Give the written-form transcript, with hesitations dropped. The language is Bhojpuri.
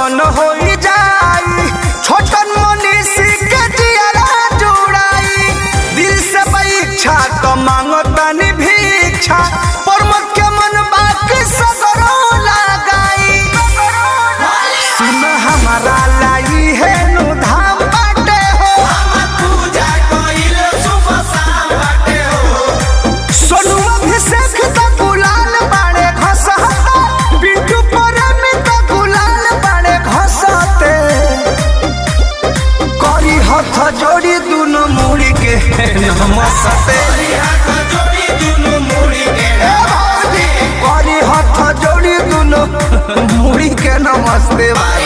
दर्शन हो जाई, छोटन मनीष के जियारा जुड़ाई। दिल से परीक्षा तो मांगो तनी भिक्षा, परमत के मन बाकी सगरो लगाई। सुन हमारा लाई है नु धाम बाटे हो, पूजा कइल सुबह शाम बाटे हो। सोनू अभिषेक तो गुलाल बाड़े घसहता, बिट्टू प्रेमी तो गुलाल बाड़े घसते। करी हाथ जोड़ी दुनु मुड़ी के नमस्ते, करी हाथ जोड़ी दुनु मुड़ी के नमस्ते।